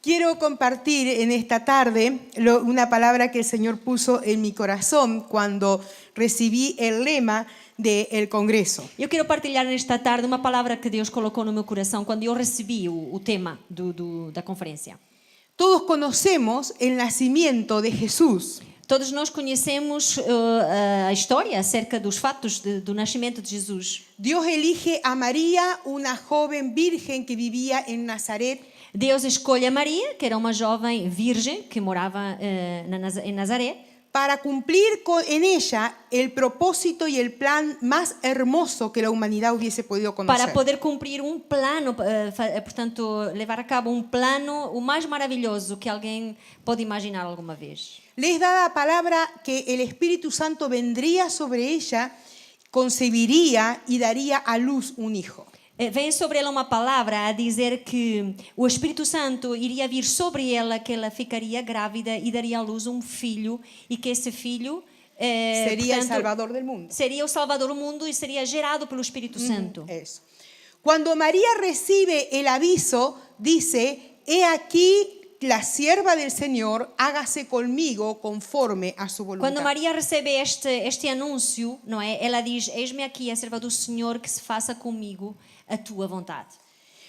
Quiero compartir en esta tarde una palabra que el Señor puso en mi corazón cuando recibí el lema del Congreso. Eu quero partilhar nesta tarde uma palavra que Deus colocou no meu coração quando eu recebi o tema da conferência. Todos conocemos el nacimiento de Jesús. Todos nós conhecemos a história acerca dos fatos do nascimento de Jesus. Dios elige a María, una joven virgen que vivía en Nazaret. Deus escolhe a Maria, que era uma jovem virgem que morava em Nazaré, para cumplir en ella el propósito y el plan más hermoso que la humanidad hubiese podido conocer. para poder cumprir plano, portanto, levar a cabo plano o mais maravilhoso que alguém pode imaginar alguma vez. Les da la palabra que el Espíritu Santo vendría sobre ella, concebiría y daría a luz un hijo. Vem sobre ela uma palavra a dizer que o Espírito Santo iria vir sobre ela, que ela ficaria grávida e daria à luz um filho, e que esse filho sería el Salvador del mundo. Seria o Salvador do mundo e seria gerado pelo Espírito Santo. Eso. Cuando María recibe el aviso, dice: he aquí la sierva del Señor, hágase conmigo conforme a su voluntad. Quando Maria recebe este anúncio, não é? Ela diz: eis-me aqui a serva do Senhor, que se faça comigo a tua vontade.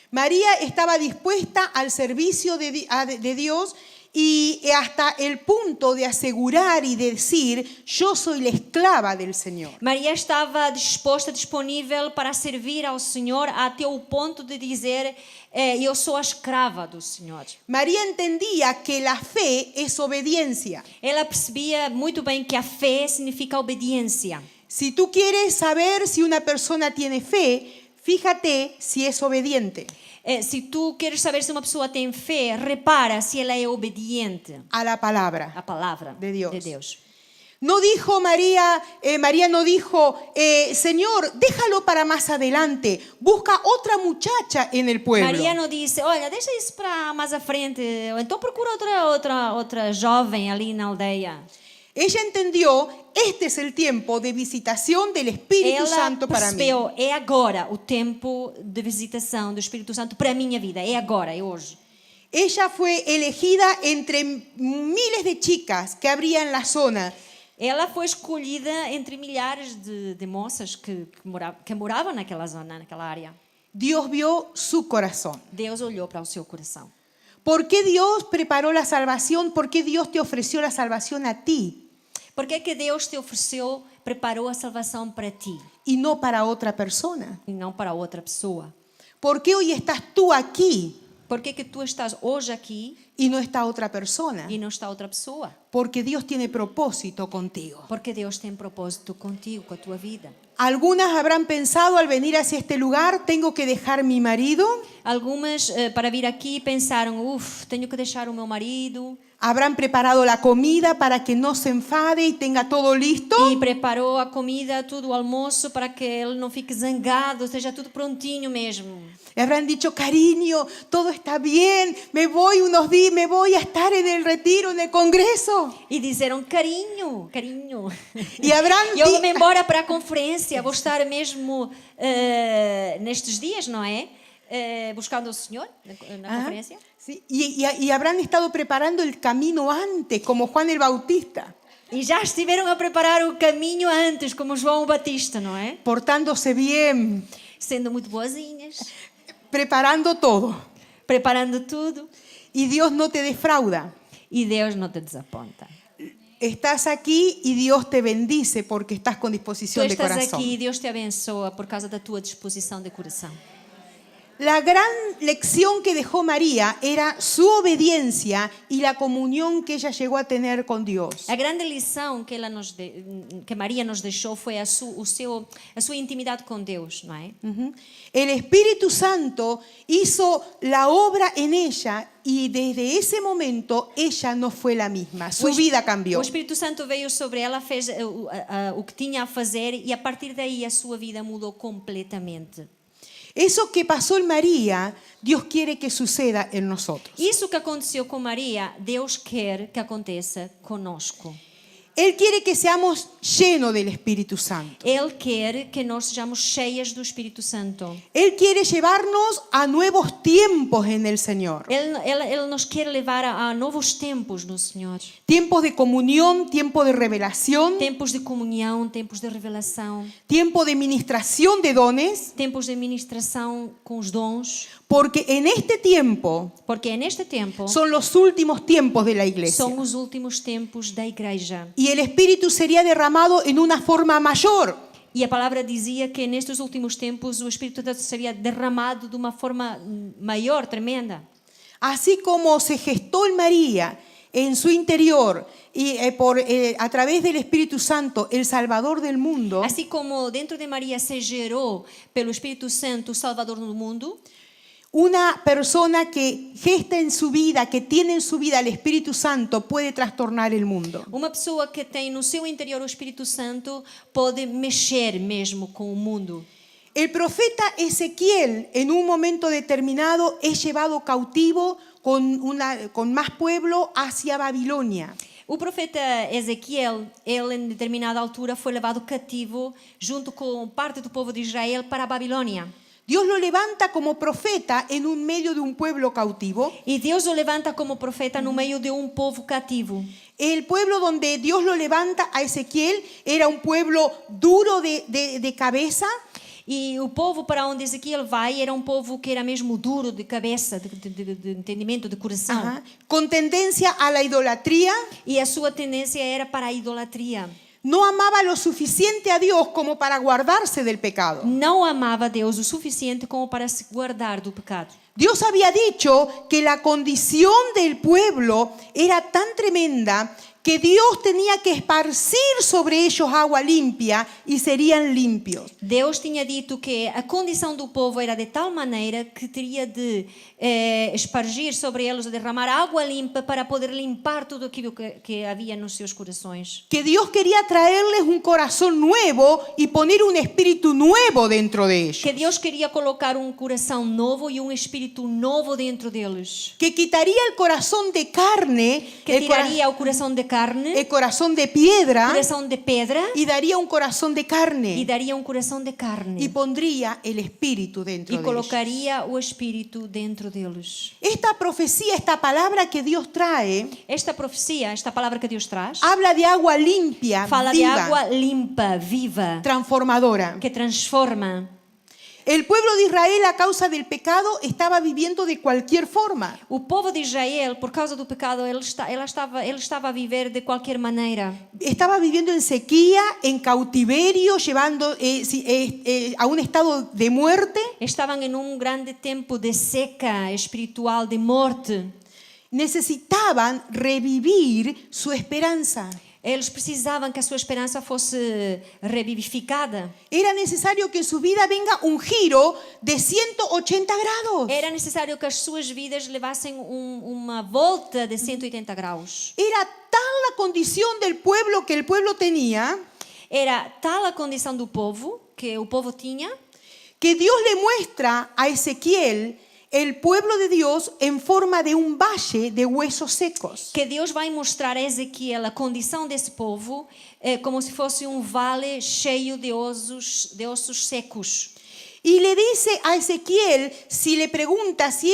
María estaba dispuesta al servicio de Dios y hasta el punto de asegurar y decir: yo soy la esclava del Señor. Maria estava disposta, disponível para servir ao Senhor até o ponto de dizer: eu sou a escrava do Senhor. María entendía que la fe es obediencia. Ela percebia muito bem que a fé significa obediência. Si tú quieres saber si una persona tiene fe, fíjate si es obediente. Se tu queres saber se uma pessoa tem fé, repara se ela é obediente a la palabra à palavra de Dios. Deus. No dijo María no dijo: Señor, déjalo para más adelante, busca otra muchacha en el pueblo. Maria não disse: olha, deixa isso para mais à frente, ou então procura outra jovem ali na aldeia. Ella entendió: este es el tiempo de visitación del Espíritu Santo para mí. Ela percebeu: é agora o tempo de visitação do Espírito Santo para a minha vida, é agora, é hoje. Ella fue elegida entre miles de chicas que habría en la zona. Ela foi escolhida entre milhares de moças que moravam naquela zona, naquela área. Dios vio su corazón. Deus olhou para o seu coração. ¿Por qué Dios preparó la salvación? ¿Por qué Dios te ofreció la salvación a ti? Por que que Deus te ofereceu, preparou a salvação para ti y no para otra persona? e não para outra pessoa? ¿Por qué hoy estás tú aquí Por que que tu estás hoje aqui y no está otra persona? e não está outra pessoa? Porque Dios tiene propósito contigo. Porque Deus tem propósito contigo, com a tua vida. Algunas habrán pensado al venir hacia este lugar: tengo que dejar mi marido. Algumas, para vir aqui, pensaram: tenho que deixar o meu marido. Habrán preparado la comida para que no se enfade y tenga todo listo. E preparou a comida, tudo o almoço, para que ele não fique zangado, esteja tudo prontinho mesmo. Habrán dicho: cariño, todo está bien, me voy unos días, me voy a estar en el retiro, en el congreso. E disseram: carinho. Y habrán eu vou-me embora para a conferência, vou estar mesmo nestes dias, não é? Buscando o Senhor na conferência. Sí. Y habrán estado preparando el camino antes, como Juan el Bautista. E já estiveram a preparar o caminho antes, como João Batista, não é? Portándose bien. Sendo muito boazinhas. Preparando todo. Preparando tudo. Y Dios no te defrauda. E Deus não te desaponta. Estás aquí y Dios te bendice porque estás con disposición de corazón. Tu estás aqui e Deus te abençoa por causa da tua disposição de coração. La gran lección que dejó María era su obediencia y la comunión que ella llegó a tener con Dios. A grande lição que que Maria nos deixou foi a sua intimidade com Deus, não é? El Espíritu Santo hizo la obra en ella y desde ese momento ella no fue la misma. Su vida cambió. O Espírito Santo veio sobre ela, fez o que tinha a fazer e a partir daí a sua vida mudou completamente. Eso que pasó en María, Dios quiere que suceda en nosotros. Isso que aconteceu com Maria, Deus quer que aconteça conosco. Él quiere que seamos llenos del Espíritu Santo. Ele quer que nós sejamos cheias do Espírito Santo. Él quiere llevarnos a nuevos tiempos en el Señor. Ele nos quer levar a novos tempos no Senhor. Tiempos de comunión, tiempo de revelación, Tempos de comunhão, tempos de revelação, tiempo de ministración de dones, tempos de ministração com os dons. porque en este tiempo Porque neste tempo son los últimos tiempos de la iglesia. são os últimos tempos da igreja. Y el Espíritu sería derramado en una forma mayor. E a palavra dizia que nestes últimos tempos o Espírito Santo seria derramado de uma forma maior, tremenda. Así como se gestó en María, en su interior, y a través del Espíritu Santo, el Salvador del mundo, Assim como dentro de Maria se gerou pelo Espírito Santo o Salvador do mundo, una persona que gesta en su vida, que tiene en su vida el Espíritu Santo, puede trastornar el mundo. uma pessoa que tem no seu interior o Espírito Santo pode mexer mesmo com o mundo. El profeta Ezequiel, en un momento determinado, es llevado cautivo con más pueblo hacia Babilonia. O profeta Ezequiel, ele em determinada altura foi levado cativo junto com parte do povo de Israel para a Babilônia. Dios lo levanta como profeta en un medio de un pueblo cautivo. E Deus o levanta como profeta no meio de um povo cativo. El pueblo donde Dios lo levanta a Ezequiel era un pueblo duro de cabeza, E o povo para onde Ezequiel vai era um povo que era mesmo duro de cabeça, de entendimento, de coração. ajá, con tendencia a la idolatría. E a sua tendência era para a idolatria. No amaba lo suficiente a Dios como para guardarse del pecado. Não amava Deus o suficiente como para se guardar do pecado. Dios había dicho que la condición del pueblo era tan tremenda que Dios tenía que esparcir sobre ellos agua limpia y serían limpios. Deus tinha dito que a condição do povo era de tal maneira que teria de espargir sobre eles, derramar água limpa para poder limpar tudo aquilo que havia nos seus corações. Que Dios quería traerles un corazón nuevo y poner un espíritu nuevo dentro de ellos. Que Deus queria colocar um coração novo e um espírito novo dentro deles. Que quitaría el corazón de carne, Que tiraria o coração de carne, el corazón de piedra coração de pedra y daría un corazón de e carne daria um coração de carne. y pondría el espíritu dentro E de ellos. colocaria o espírito dentro deles. Esta profecía, esta palabra que Dios trae, Esta profecia, esta palavra que Deus traz, habla de agua limpia, fala de viva, água limpa, viva, transformadora. que transforma. El pueblo de Israel a causa del pecado estaba viviendo de cualquier forma. O povo de Israel, por causa do pecado, ele estava a viver de qualquer maneira. Estaba viviendo en sequía, en cautiverio, llevando a un estado de muerte. Estavam em um grande tempo de seca espiritual, de morte. Necesitaban revivir su esperanza. Eles precisavam que a sua esperança fosse revivificada. Era necesario que en su vida venga un giro de 180 grados. Era necessário que as suas vidas levassem uma volta de 180 graus. Era tal la condición del pueblo que el pueblo tenía, Era tal a condição do povo, que o povo tinha, que Dios le muestra a Ezequiel el pueblo de Dios en forma de un valle de huesos secos. que Deus vai mostrar a Ezequiel a condição desse povo como se fosse um vale cheio de ossos secos. Y le dice a Ezequiel, si le pregunta si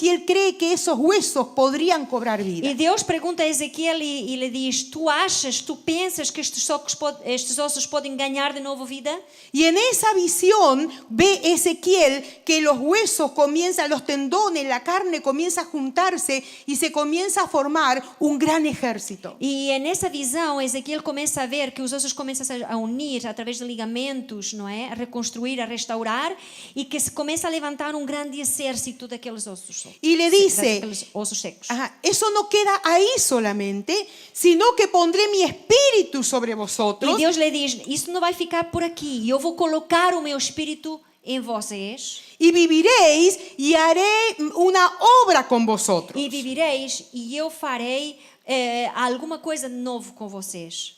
él cree que esos huesos podrían cobrar vida. E Deus pergunta a Ezequiel e lhe diz: tu pensas que estes ossos podem ganhar de novo vida? Y en esa visión ve Ezequiel que los huesos comienzan, los tendones, la carne comienza a juntarse y se comienza a formar un gran ejército. E nessa visão, Ezequiel começa a ver que os ossos começam a unir através de ligamentos, não é? A reconstruir, a restaurar, e que se começa a levantar um grande exército daqueles ossos. Y le dice, daqueles ossos secos. eso no queda ahí solamente, sino que pondré mi espíritu sobre E vosotros. Deus lhe diz: isso não vai ficar por aqui. Eu vou colocar o meu espírito em vocês. Y viviréis y haré una obra con vosotros. E vivireis, e eu farei alguma coisa de novo com vocês.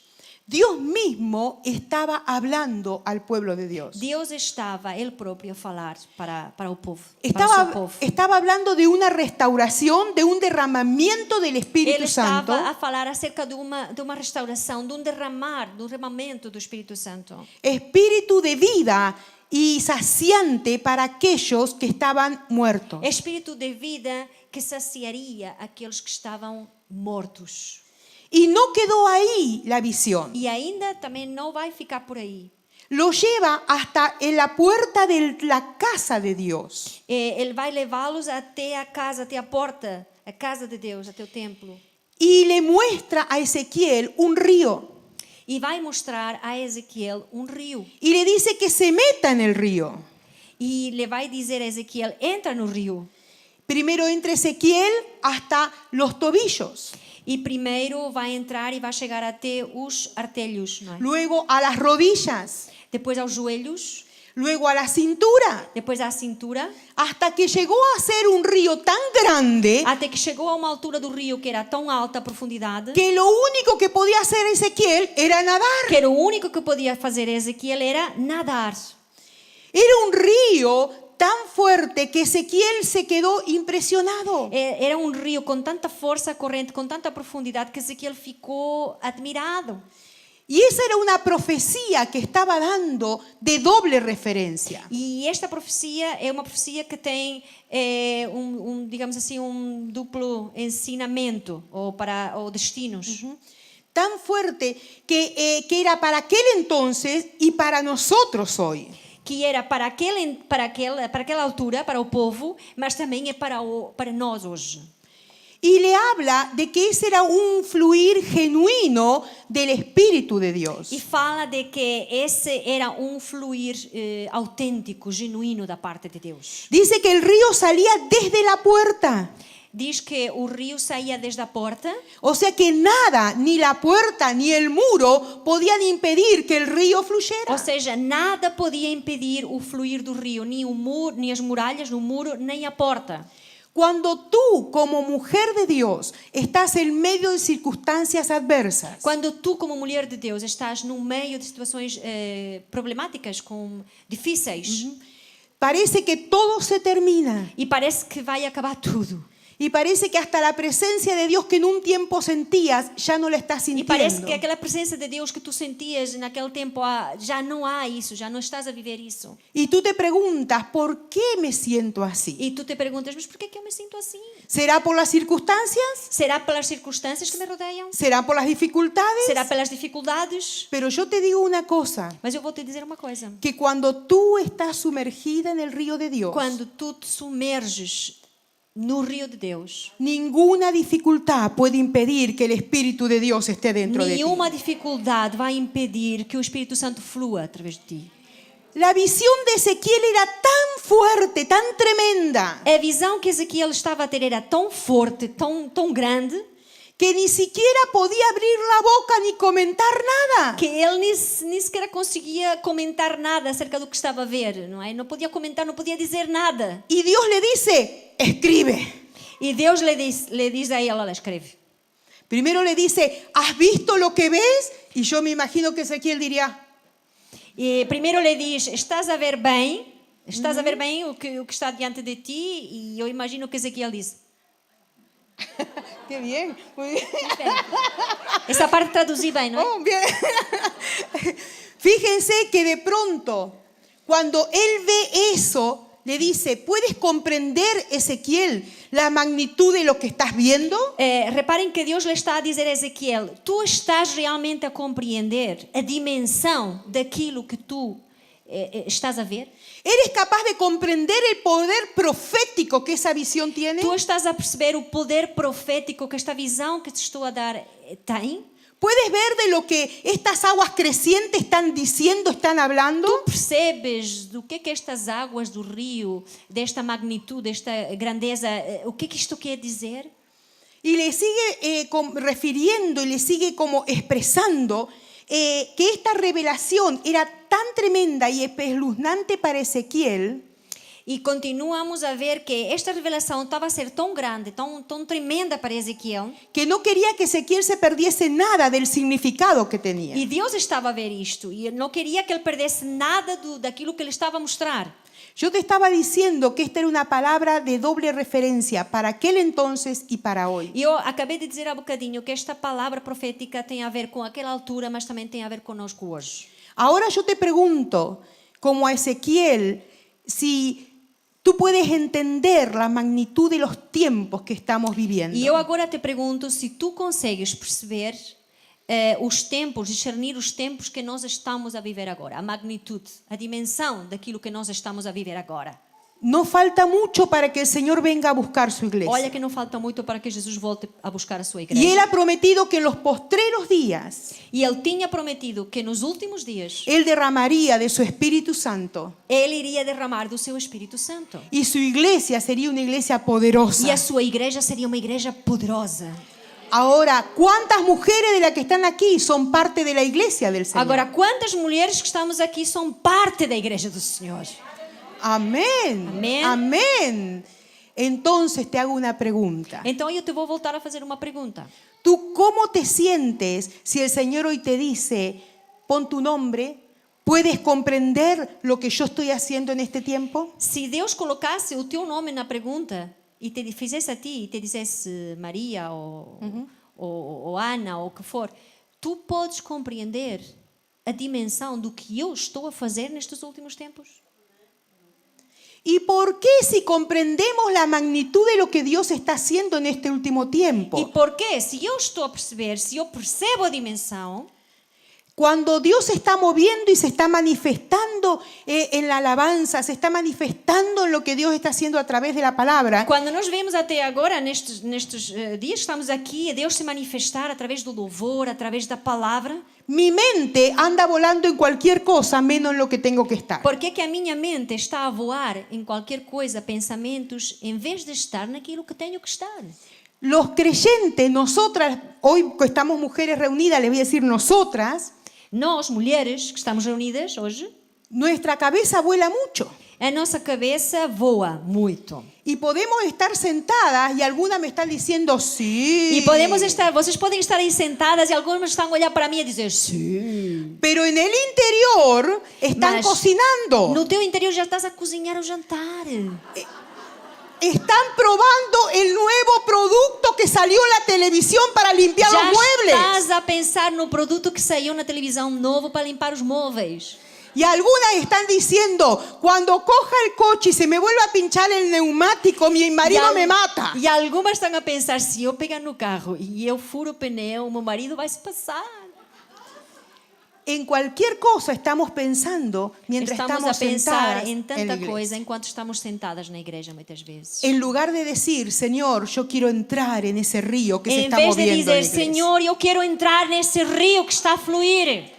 Dios mismo estaba hablando al pueblo de Dios. Deus estava ele próprio a falar para o povo, para o seu povo. Estaba hablando de una restauración, de un derramamiento del Espíritu Ele Santo. estava a falar acerca de uma restauração, de um derramamento do Espírito Santo. Espíritu de vida y saciante para aquellos que estaban muertos. Espírito de vida que saciaria aqueles que estavam mortos. Y no quedó ahí la visión. E ainda também não vai ficar por aí. Lo lleva hasta en la puerta de la casa de Dios. Ele vai levá-los até a casa, até a porta, a casa de Deus, até o templo. Y le muestra a Ezequiel un río. E vai mostrar a Ezequiel rio. Y le dice que se meta en el río. E le vai dizer a Ezequiel, entra no rio. Primero entra Ezequiel hasta los tobillos. E primeiro vai entrar e vai chegar até os artelhos, não é? Luego a las rodillas. Depois aos joelhos, Luego a la cintura. depois à cintura, Hasta que llegó a ser un río tan grande até que chegou a uma altura do rio que era tão alta a profundidade, que lo único que podía hacer Ezequiel era nadar. que era o único que podia fazer Ezequiel era nadar. Era un río tan fuerte que Ezequiel se quedó impresionado. Era um rio com tanta força corrente, com tanta profundidade que Ezequiel ficou admirado. Y esa era una profecía que estaba dando de doble referencia. E esta profecia é uma profecia que tem digamos assim, duplo ensinamento ou destinos. Tan fuerte que era para aquel entonces y para nosotros hoy. Que era para aquela altura, para o povo, mas também é para nós hoje. Y le habla de que ese era un fluir genuino del Espíritu de Dios. E fala de que esse era fluir autêntico, genuíno da parte de Deus. Dice que el río salía desde la puerta. Diz que o rio saía desde a porta. O sea que nada, ni la puerta ni el muro podían impedir que el río fluyera. Ou seja, nada podia impedir o fluir do rio, nem o muro, nem as muralhas do muro, nem a porta. Cuando tú, como mujer de Dios, estás en medio de circunstancias adversas, Quando tu, como mulher de Deus, estás no meio de situações problemáticas, difíceis, parece que todo se termina. e parece que vai acabar tudo. Y parece que hasta la presencia de Dios que en un tiempo sentías, ya no la estás E parece sintiendo. que aquela presença de Deus que tu sentias naquele tempo, já não há isso, já não estás a viver isso. Y tú te preguntas, ¿por qué me siento así? E tu te perguntas, mas por que eu me sinto assim? ¿Será por las circunstancias? Será pelas circunstâncias que me rodeiam? ¿Será por las dificultades? Será pelas dificuldades? Pero yo te digo una cosa, Mas eu vou te dizer uma coisa. que cuando tú estás sumergida en el río de Dios, Quando tu te sumerges no rio de Deus, ninguna dificultad puede impedir que el Espíritu de Dios esté dentro de ti. nenhuma dificuldade vai impedir que o Espírito Santo flua através de ti. La visión de Ezequiel era tan fuerte, tan tremenda, A visão que Ezequiel estava a ter era tão forte, tão grande, que ni siquiera podía abrir la boca ni comentar nada. que ele nem sequer conseguia comentar nada acerca do que estava a ver, não é? Não podia comentar, não podia dizer nada. Y Dios le dice, escribe. E Deus lhe diz a ele, ela escreve. Primero le dice, ¿has visto lo que ves? Y yo me imagino que Ezequiel diría, E primeiro lhe diz, estás a ver bem? Estás a ver bem o que está diante de ti? E eu imagino que Ezequiel diz. qué bien, muy bien. Essa parte traduzi bem, não é? Oh, bien. Fíjense que de pronto, cuando él ve eso, le dice, ¿puedes comprender, Ezequiel, la magnitud de lo que estás viendo? Reparem que Deus lhe está a dizer a Ezequiel, tu estás realmente a compreender a dimensão daquilo que tu estás a ver? ¿Eres capaz de comprender el poder profético que esa visión tiene? Tu estás a perceber o poder profético que esta visão que te estou a dar tem? ¿Puedes ver de lo que estas aguas crecientes están diciendo, están hablando? Tu percebes do que estas águas do rio, desta magnitude, desta grandeza, o que isto quer dizer? Y le sigue refiriendo y le sigue como expresando que esta revelación era tan tremenda y espeluznante para Ezequiel E continuamos a ver que esta revelação estava a ser tão grande, tão tremenda para Ezequiel. que no quería que Ezequiel se perdiese nada del significado que tenía. E Deus estava a ver isto. E não queria que ele perdesse nada daquilo que ele estava a mostrar. Yo te estaba diciendo que esta era una palabra de doble referencia para aquel entonces y para hoy. E eu acabei de dizer há bocadinho que esta palavra profética tem a ver com aquela altura, mas também tem a ver conosco hoje. Ahora yo te pregunto, como a Ezequiel, si tú puedes entender la magnitud de los tiempos que estamos viviendo. E eu agora te pergunto se tu consegues perceber os tempos, discernir os tempos que nós estamos a viver agora, a magnitude, a dimensão daquilo que nós estamos a viver agora. No falta mucho para que el Señor venga a buscar su iglesia. Olha que não falta muito para que Jesus volte a buscar a sua Y Él igreja. ha prometido que en los postreros días E Ele tinha prometido que nos últimos dias Él derramaría de su Espíritu Santo Ele iria derramar do seu Espírito Santo. y su iglesia sería una iglesia E poderosa. a sua igreja seria uma igreja poderosa. Ahora, ¿cuántas mujeres de las que están aquí son parte de la iglesia del Señor? Agora, quantas mulheres que estamos aqui são parte da igreja do Senhor? Amén. Amén. Amén. Entonces te hago una pregunta. Então eu te vou voltar a fazer uma pergunta. ¿Tú cómo te sientes si el Señor hoy te dice, pon tu nombre, puedes comprender lo que yo estoy haciendo en este tiempo? Se Deus colocasse o teu nome na pergunta e te fizesse a ti e te dissesse Maria ou Ana ou o que for, tu podes compreender a dimensão do que eu estou a fazer nestes últimos tempos? ¿Y por qué si comprendemos la magnitud de lo que Dios está haciendo en este último tiempo? E porquê? Se eu estou a perceber, se eu percebo a dimensão, Cuando Dios se está moviendo y se está manifestando en la alabanza, se está manifestando en lo que Dios está haciendo a través de la palabra, quando nós vemos até agora, nestes dias que estamos aqui, Deus se manifestar através do louvor, através da palavra, mi mente anda volando en cualquier cosa menos en lo que tengo que estar. porque que a minha mente está a voar em qualquer coisa, pensamentos, em vez de estar naquilo que tenho que estar. Los creyentes, nosotras, hoy que estamos mujeres reunidas, les voy a decir nosotras, Nós, mulheres que estamos reunidas hoje, nuestra cabeza vuela mucho. a nossa cabeça voa muito. Y podemos estar sentadas y algunas me están diciendo sí. E podemos estar, vocês podem estar aí sentadas e algumas estão a olhar para mim e dizer sim. Pero en el interior están Mas cocinando. no teu interior já estás a cozinhar o jantar. Están probando el nuevo producto que salió en la televisión para limpiar Já los muebles. estás a pensar no produto que saiu na televisão novo para limpar os móveis. Y algunas están diciendo, cuando coja el coche y se me vuelva a pinchar el neumático, mi marido me mata. E algumas estão a pensar, se eu pegar no carro e eu furo o pneu, meu marido vai se passar. En cualquier cosa estamos pensando mientras Estamos a estamos sentadas pensar em en la tanta iglesia. coisa enquanto estamos sentadas na igreja muitas vezes. En lugar de decir, Señor, yo quiero entrar en ese río que se Em está vez de moviendo en la dizer, iglesia. Senhor, eu quero entrar nesse rio que está a fluir.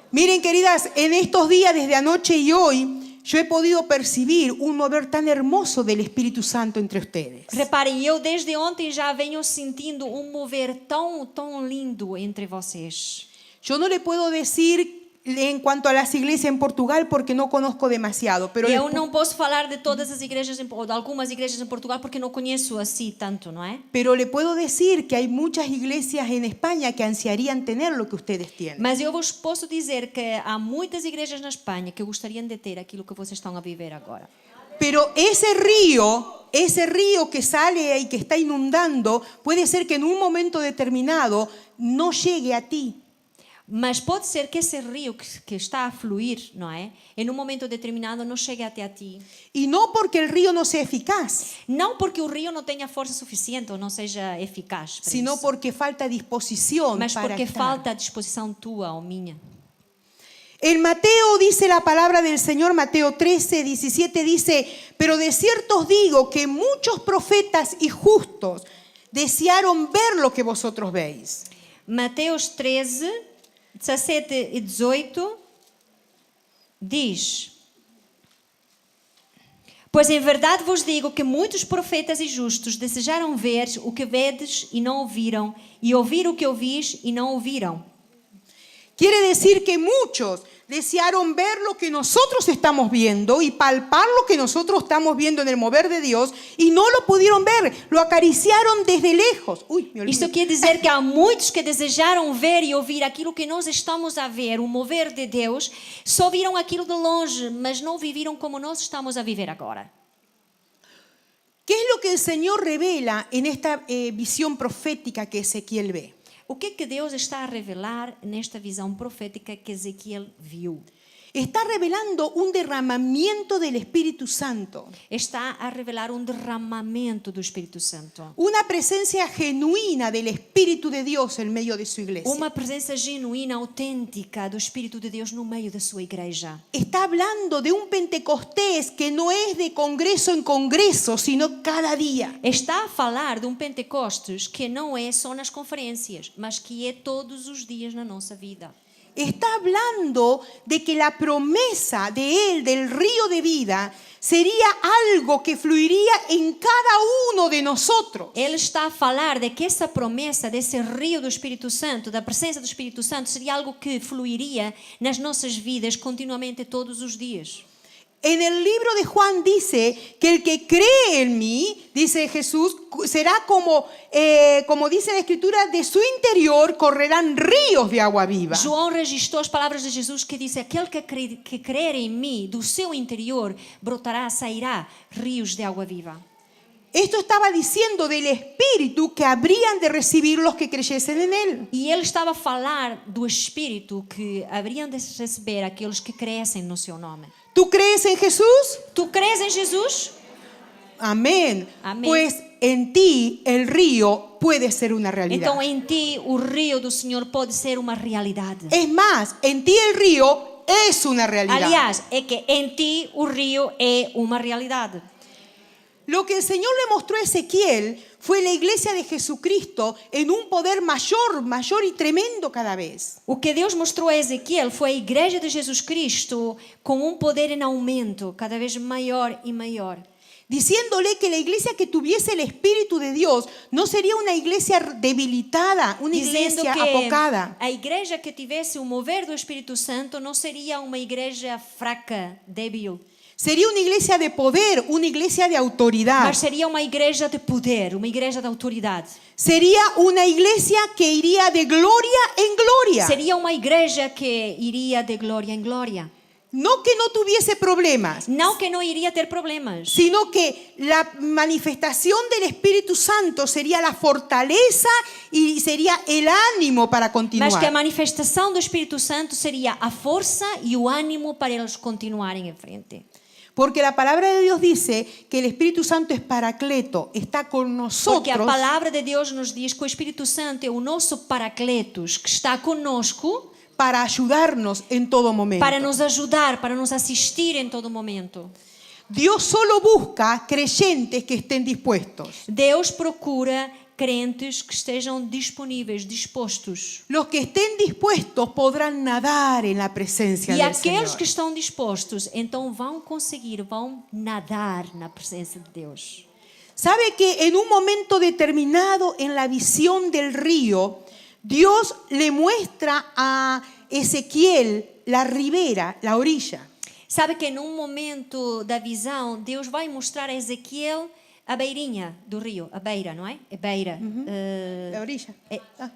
Miren, queridas, en estos días, desde anoche y hoy, yo he podido percibir un mover tan hermoso del Espíritu Santo entre ustedes. Reparem, eu desde ontem já venho sentindo mover tão lindo entre vocês. Yo no le puedo decir en cuanto a las iglesias en Portugal porque no conozco demasiado, pero Eu não posso falar de todas as igrejas, ou de algumas igrejas em Portugal, porque não conheço assim tanto, não é? le puedo decir que hay muchas iglesias en España que ansiarían tener lo que ustedes tienen. Mas eu vos posso dizer que há muitas igrejas na Espanha que gostariam de ter aquilo que vocês estão a viver agora. Pero ese río que sale y que está inundando, puede ser que en un momento determinado no llegue a ti. Mas pode ser que esse rio que está a fluir, não é? Em um momento determinado não chegue até a ti. Y no porque el río no sea eficaz, Não porque o rio não tenha força suficiente ou não seja eficaz para sino isso, porque falta disposición mas para porque estar. falta a disposição tua ou minha. En Mateo dice la palabra del Señor, Mateo 13, 17 dice, pero de cierto os digo que muchos profetas y justos desearon ver lo que vosotros veis. Mateus 13, 17 e 18 diz: Pois em verdade vos digo que muitos profetas e justos desejaram ver o que vedes e não ouviram, e ouvir o que ouvis e não ouviram. Quiere decir que muchos desearon ver lo que nosotros estamos viendo y palpar lo que nosotros estamos viendo en el mover de Dios y no lo pudieron ver, lo acariciaron desde lejos. Uy, me olvidé. Isto quer dizer que há muitos que desejaram ver e ouvir aquilo que nós estamos a ver, o mover de Deus, só viram aquilo de longe, mas não viveram como nós estamos a viver agora. ¿Qué es lo que el Señor revela en esta visión profética que Ezequiel ve? O que Deus está a revelar nesta visão profética que Ezequiel viu? Está revelando un derramamiento del Espíritu Santo, Está a revelar derramamento do Espírito Santo. una presencia genuina del Espíritu de Dios en medio de su iglesia. Uma presença genuína, autêntica do Espírito de Deus no meio da sua igreja. Está hablando de un Pentecostés que no es de congreso en congreso, sino cada día. Está a falar de Pentecostes que não é só nas conferências, mas que é todos os dias na nossa vida. Está hablando de que la promesa de Él, del río de vida, sería algo que fluiría en cada uno de nosotros. Ele está a falar de que essa promessa desse rio do Espírito Santo, da presença do Espírito Santo, seria algo que fluiria nas nossas vidas continuamente todos os dias. En el libro de Juan dice que el que cree en mí, dice Jesús, será como dice la Escritura, de su interior correrán ríos de agua viva. João registrou as palavras de Jesus que disse: aquele que crer em mim, do seu interior brotará, sairá rios de água viva. Esto estaba diciendo del Espíritu que habrían de recibir los que creyesen en Él. E ele estava a falar do Espírito que haveriam de receber aqueles que crescem no seu nome. ¿Tú crees en Jesús? Tu crees em Jesus? Amén. Amén. Pues en ti el río puede ser una realidad. Então em ti o rio do Senhor pode ser uma realidade. Es más, en ti el río es una realidad. Aliás, é que em ti o rio é uma realidade. Lo que el Señor le mostró a Ezequiel fue la iglesia de Jesucristo en un poder mayor y tremendo cada vez. O que Deus mostrou a Ezequiel foi a igreja de Jesus Cristo com poder em aumento, cada vez maior e maior. Diciéndole que la iglesia que tuviese el Espíritu de Dios no sería una iglesia debilitada, una Dizendo iglesia que apocada. a igreja que tivesse o mover do Espírito Santo não seria uma igreja fraca, débil, Sería una iglesia de poder, una iglesia de autoridad. mas seria uma igreja de poder, uma igreja de autoridade. Sería una iglesia que iría de gloria en gloria. Seria uma igreja que iria de glória em glória. No que no tuviese problemas, Não que não iria ter problemas, sino que la manifestación del Espíritu Santo sería la fortaleza y sería el ánimo para mas que a continuar. manifestação do Espírito Santo seria a força e o ânimo para eles continuarem em frente. Porque la palabra de Dios dice que el Espíritu Santo es paracleto, está con Porque a nosotros palavra de Deus nos diz que o Espírito Santo é o nosso paracletos, que está conosco para ayudarnos en todo momento. para nos ajudar, para nos assistir em todo momento. Dios solo busca creyentes que estén dispuestos. Deus procura crentes que estejam disponíveis, dispostos. Los que estén dispuestos podrán nadar en la presencia E del aqueles Señor. que estão dispostos, então vão conseguir, vão nadar na presença de Deus. ¿Sabe que en un momento determinado en la visión del río, Dios le muestra a Ezequiel la ribera, la orilla? Sabe que num momento da visão, Deus vai mostrar a Ezequiel a beirinha do rio, a beira, não é? A beira. La orilla. É- Ah,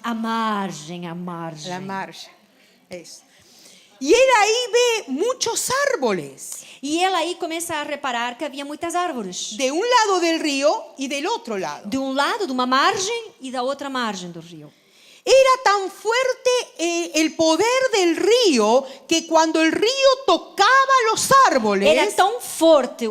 A margem, a margem. la marcha. Eso. Y él ahí ve muchos árboles, E ele aí começa a reparar que havia muitas árvores. de un lado del río y del otro lado. De um lado, de uma margem, e da outra margem do rio. Era tan fuerte el poder del río que cuando el río tocaba los árboles, Era tão forte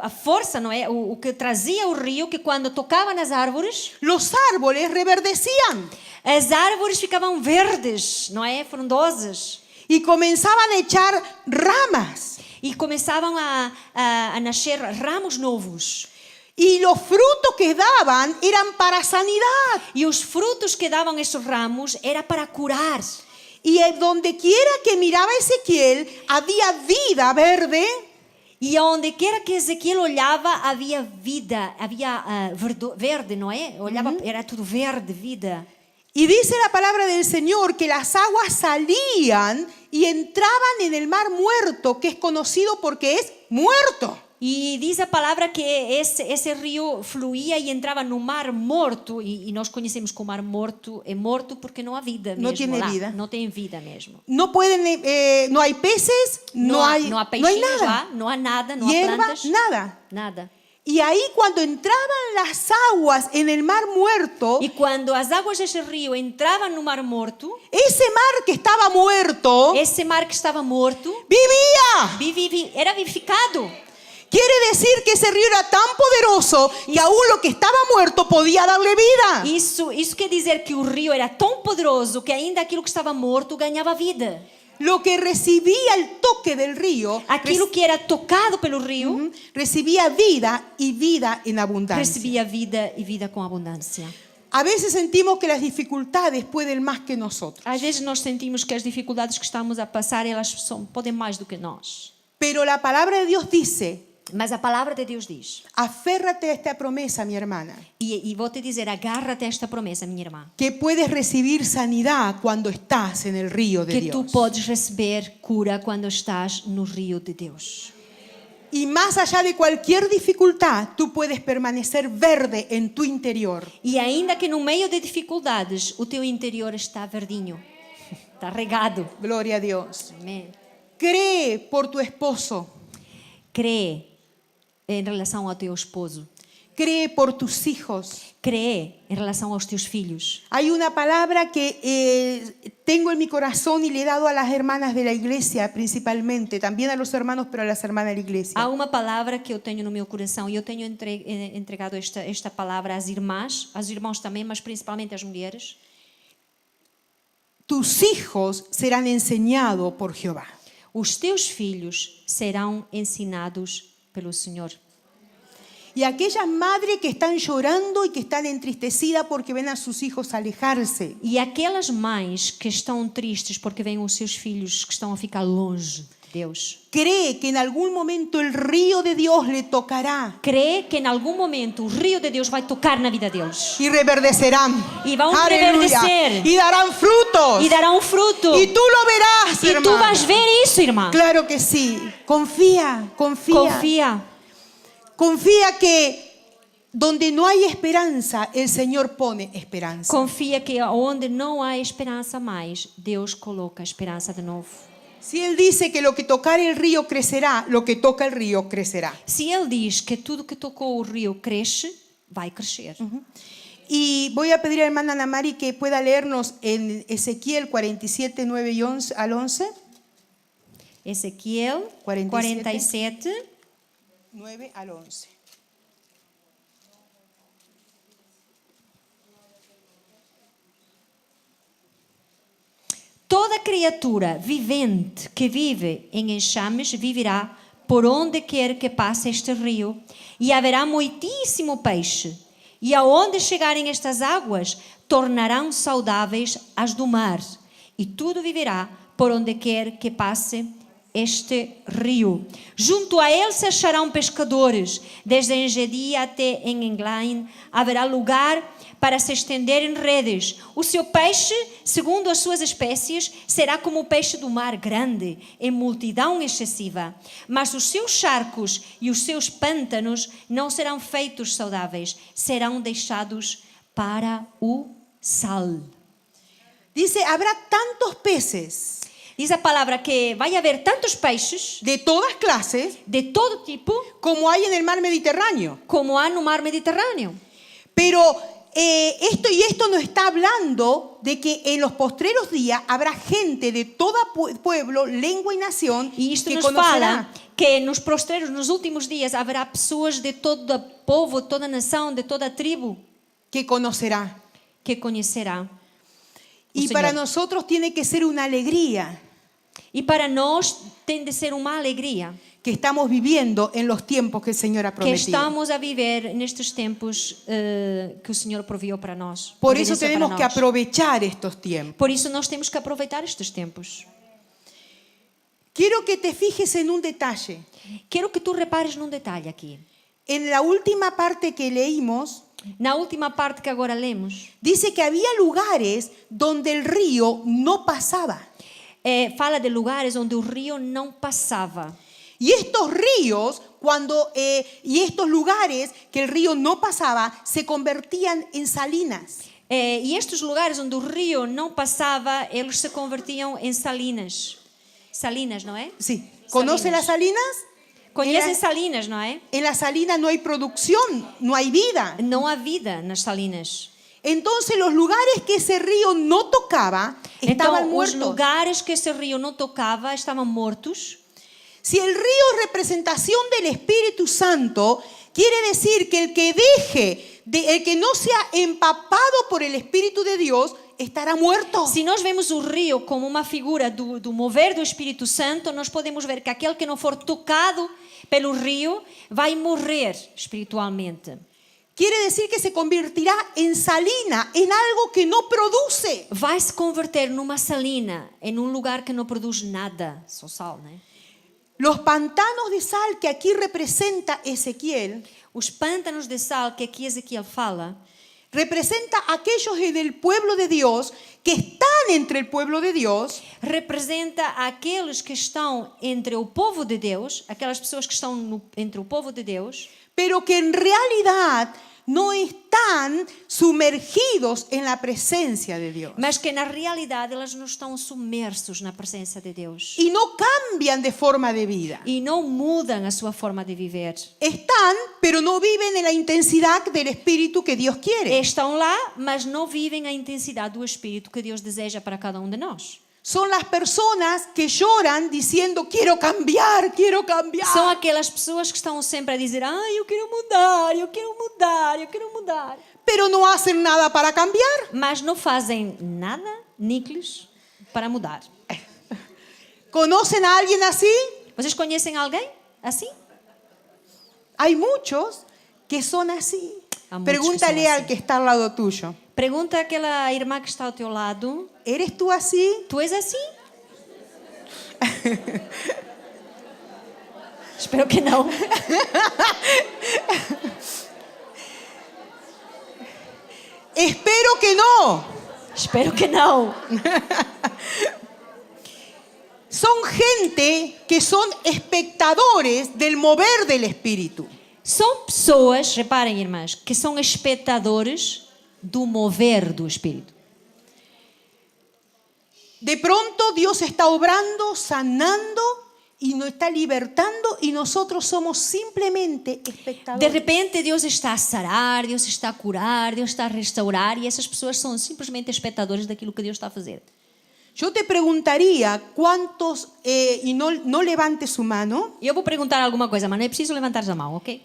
a força, não é? O que trazia o rio, que quando tocava nas árvores, los árboles reverdecían as árvores ficavam verdes, não é? Frondosas. y comenzaban a echar ramas. E começavam a nascer ramos novos. Y los frutos que daban eran para sanidad. E os frutos que davam esses ramos era para curar. Y donde quiera que miraba Ezequiel, había vida verde. E aonde quer que Ezequiel olhava, havia vida, havia verde, não é? Olhava, era tudo verde, vida. Y dice la palabra del Señor que las aguas salían y entraban en el mar muerto, que es conocido porque es muerto. E diz a palavra que esse rio fluía e entrava no mar morto, e nós conhecemos que o mar morto é morto porque não há vida mesmo. Não tem lá. vida. Não tem vida mesmo. No pueden, no hay peces, no hay peixinhos nada. lá, não há nada, não há Hierba, plantas, nada. nada. Y ahí cuando entraban las aguas en el mar muerto, E quando as águas desse rio entravam no mar morto, ese mar que estaba muerto esse mar que estava morto vivía. era vivificado. Quiere decir que ese río era tan poderoso que aún lo que estaba muerto podía darle vida. Isso quer dizer que o rio era tão poderoso que ainda aquilo que estava morto ganhava vida. Lo que recibía el toque del río, Aquilo que era tocado pelo rio recibía vida y vida en abundancia. recebia vida e vida com abundância. A veces sentimos que las dificultades pueden más que nosotros. Às vezes nós sentimos que as dificuldades que estamos a passar, elas podem mais do que nós. Pero la palabra de Dios dice, Mas a palavra de Deus diz, aférrate a esta promesa, mi hermana, e vou te dizer, agarra-te a esta promessa, minha irmã, que puedes recibir sanidad cuando estás en el río de que tu Dios. podes receber cura quando estás no rio de Deus. Y más allá de cualquier dificultad, tú puedes permanecer verde en tu interior. E ainda que no meio de dificuldades, o teu interior está verdinho, está regado. Gloria a Dios. Amém. Cree por tu esposo. Crê em relação ao teu esposo. Cree por tus hijos. Crê em relação aos teus filhos. Hay una palabra que tengo en mi corazón y le he dado a las hermanas de la iglesia principalmente, también a los hermanos, pero a las hermanas de la iglesia. Há uma palavra que eu tenho no meu coração e eu tenho entregado esta palavra às irmãs, aos irmãos também, mas principalmente às mulheres. Tus hijos serán enseñados por Jehová. Os teus filhos serão ensinados pelo Senhor. Y aquellas madres que están llorando y que están entristecidas porque ven a sus hijos alejarse. E aquelas mães que estão tristes porque veem os seus filhos que estão a ficar longe de Deus. Cree que en algún momento el río de Dios le tocará Crê que em algum momento o rio de Deus vai tocar na vida deles. y reverdecerán. Y van a Aleluya. reverdecer. Y darán frutos. E darão fruto. Y tú lo verás, E tu hermana. vais ver isso, irmã. Claro que sí. Confía, confía. Confia. Confía que donde no hay esperanza, el Señor pone esperanza. Confia que onde não há esperança mais, Deus coloca a esperança de novo. Si Él dice que lo que tocar el río crecerá, lo que toca el río crecerá. Se Ele diz que tudo que tocou o rio cresce, vai crescer. Y voy a pedir a la hermana Ana Mari que pueda leernos en Ezequiel 47, 9 y 11, al 11. Ezequiel 47. 9 al 11. Toda criatura vivente que vive em enxames viverá por onde quer que passe este rio, e haverá muitíssimo peixe. E aonde chegarem estas águas, tornarão saudáveis as do mar, e tudo viverá por onde quer que passe este rio. Junto a ele se acharão pescadores, desde Engedi até em Englain haverá lugar para se estender em redes. O seu peixe, segundo as suas espécies, será como o peixe do mar grande, em multidão excessiva. Mas os seus charcos e os seus pântanos não serão feitos saudáveis, serão deixados para o sal. Dice, habrá tantos peces Diz a palavra que vai haver tantos peixes de todas clases de todo tipo como hay en el mar Mediterráneo. como há no mar Mediterrâneo. Pero esto nos está hablando de que en los postreros días habrá gente de todo pueblo, lengua y nación E isto que nos conocerá. fala que nos prosteiros, nos últimos dias, haverá pessoas de todo povo, toda nação, de toda tribo Que conocerá. que conhecerá o Y Senhor. para nosotros tiene que ser una alegría E para nós tem de ser uma alegria que estamos viviendo en los tiempos que el Señor ha que prometido. estamos a viver nestes tempos que o Senhor proviu para nós. Por eso providenciou para tenemos que nós. aprovechar estos tiempos. Por isso nós temos que aproveitar estes tempos. Quiero que te fijes en un detalle. Quero que tu repares num detalhe aqui. En la última parte que leímos, Na última parte que agora lemos, dice que había lugares donde el río no pasaba. fala de lugares onde o rio não passava. Y estos ríos, y estos lugares que el río no pasaba, se convertían en salinas. E estes lugares onde o rio não passava, eles se convertiam em salinas. Salinas, não é? Sí. ¿Conoce las salinas? Conhecem salinas, não é? En la salina no hay producción, no hay vida. Não há vida nas salinas. Entonces los lugares que ese río no tocaba estaban Então, os muertos. lugares que esse rio não tocava estavam mortos. Si el río es representación del Espíritu Santo, quiere decir que el que no sea empapado por el Espíritu de Dios estará muerto. Se nós vemos o rio como uma figura do mover do Espírito Santo, nós podemos ver que aquele que não for tocado pelo rio vai morrer espiritualmente. Quiere decir que se convertirá en salina, en algo que no produce. Vai se converter numa salina, em um lugar que não produz nada, só sal, né? Los pantanos de sal que aquí representa Ezequiel, Os pântanos de sal que aqui Ezequiel fala, representa a aquellos del pueblo de Dios que están entre el pueblo de Dios, representa aqueles que estão entre o povo de Deus, aquelas pessoas que estão entre o povo de Deus, pero que en realidad no están sumergidos en la presencia de Dios. mas que na realidade elas não estão submersos na presença de Deus Y no cambian de forma de vida. e não mudam a sua forma de viver. Están, pero no viven en la intensidad del espíritu que Dios quiere. Estão lá, mas não vivem a intensidade do Espírito que Deus deseja para cada um de nós. Son las personas que lloran diciendo, quiero cambiar, quiero cambiar. São aquelas pessoas que estão sempre a dizer: ai, eu quero mudar, eu quero mudar, eu quero mudar. Pero no hacen nada para cambiar. Mas não fazem nada, níqueles, para mudar. ¿Conocen a alguien así? Vocês conhecem alguém assim? Hay muchos que son así. Hay muchos que Pregúntale son al así. que está al lado tuyo. Pergunta àquela irmã que está ao teu lado: ¿Eres tú así? tu és assim? Espero que não. Espero que no. Espero que não. Son gente que son espectadores del mover del Espíritu. São pessoas, reparem, irmãs, que são espectadores do mover do Espírito. De pronto Dios está obrando, sanando y nos está libertando y nosotros somos simplemente De espectadores. repente, Deus está a sarar, Deus está a curar, Deus está a restaurar e essas pessoas são simplesmente espectadores daquilo que Deus está a fazer. Yo te preguntaría cuántos, y no levante su mano, E eu vou perguntar alguma coisa, mas não é preciso levantar a mão, ok?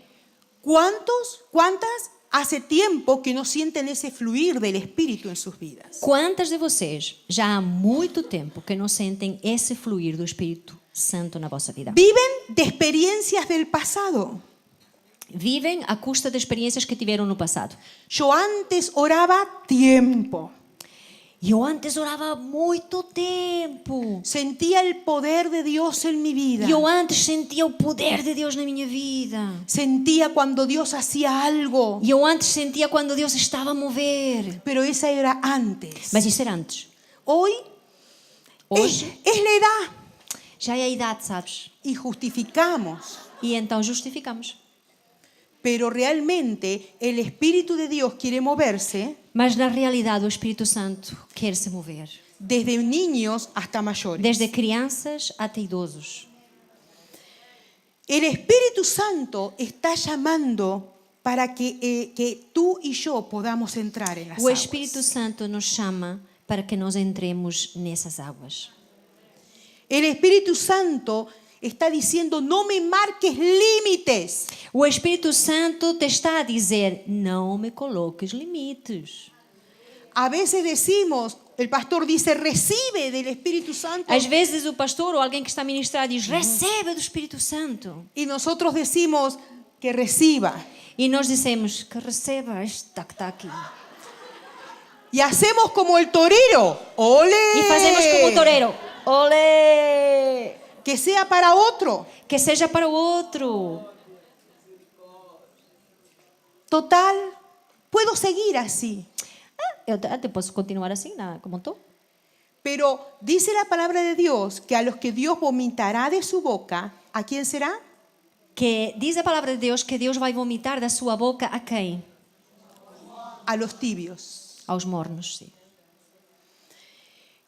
¿cuántas hace tiempo que no sienten ese fluir del Espíritu en sus vidas? Quantas de vocês já há muito tempo que não sentem esse fluir do Espírito Santo na vossa vida? Viven de experiencias del pasado. Vivem à custa de experiências que tiveram no passado. Yo antes oraba tiempo. E eu antes orava muito tempo. Sentía el poder de Dios en mi vida. E eu antes sentia o poder de Deus na minha vida. Sentía cuando Dios hacía algo. E eu antes sentia quando Deus estava a mover. Pero esa era antes. Mas isso era antes. Hoy Hoje es la edad. já é a idade, sabes? Y justificamos. E então justificamos. Pero realmente el Espíritu de Dios quiere moverse Mas na realidade o Espírito Santo quer se mover. desde niños hasta mayores. Desde crianças até idosos. El Espíritu Santo está llamando para que tú y yo podamos entrar en las O aguas. Espírito Santo nos chama para que nós entremos nessas águas. El Espíritu Santo está diciendo, no me marques límites. O Espírito Santo te está a dizer: não me coloques limites. A veces decimos, el pastor dice, recibe del Espíritu Santo. Às vezes o pastor ou alguém que está a ministrar diz: recebe do Espírito Santo. Y nosotros decimos que reciba. E nós dissemos: que receba esta que está aqui. Y hacemos como el torero. ¡Ole! E fazemos como o toureiro: olé! Que sea para otro. Que seja para o outro. Total, puedo seguir así. Eu até posso continuar assim, como estou. Pero dice la palabra de Dios que a los que Dios vomitará de su boca, ¿a quién será? Que diz a palavra de Deus que Deus vai vomitar da sua boca a quem? A los tibios. Aos mornos, sim.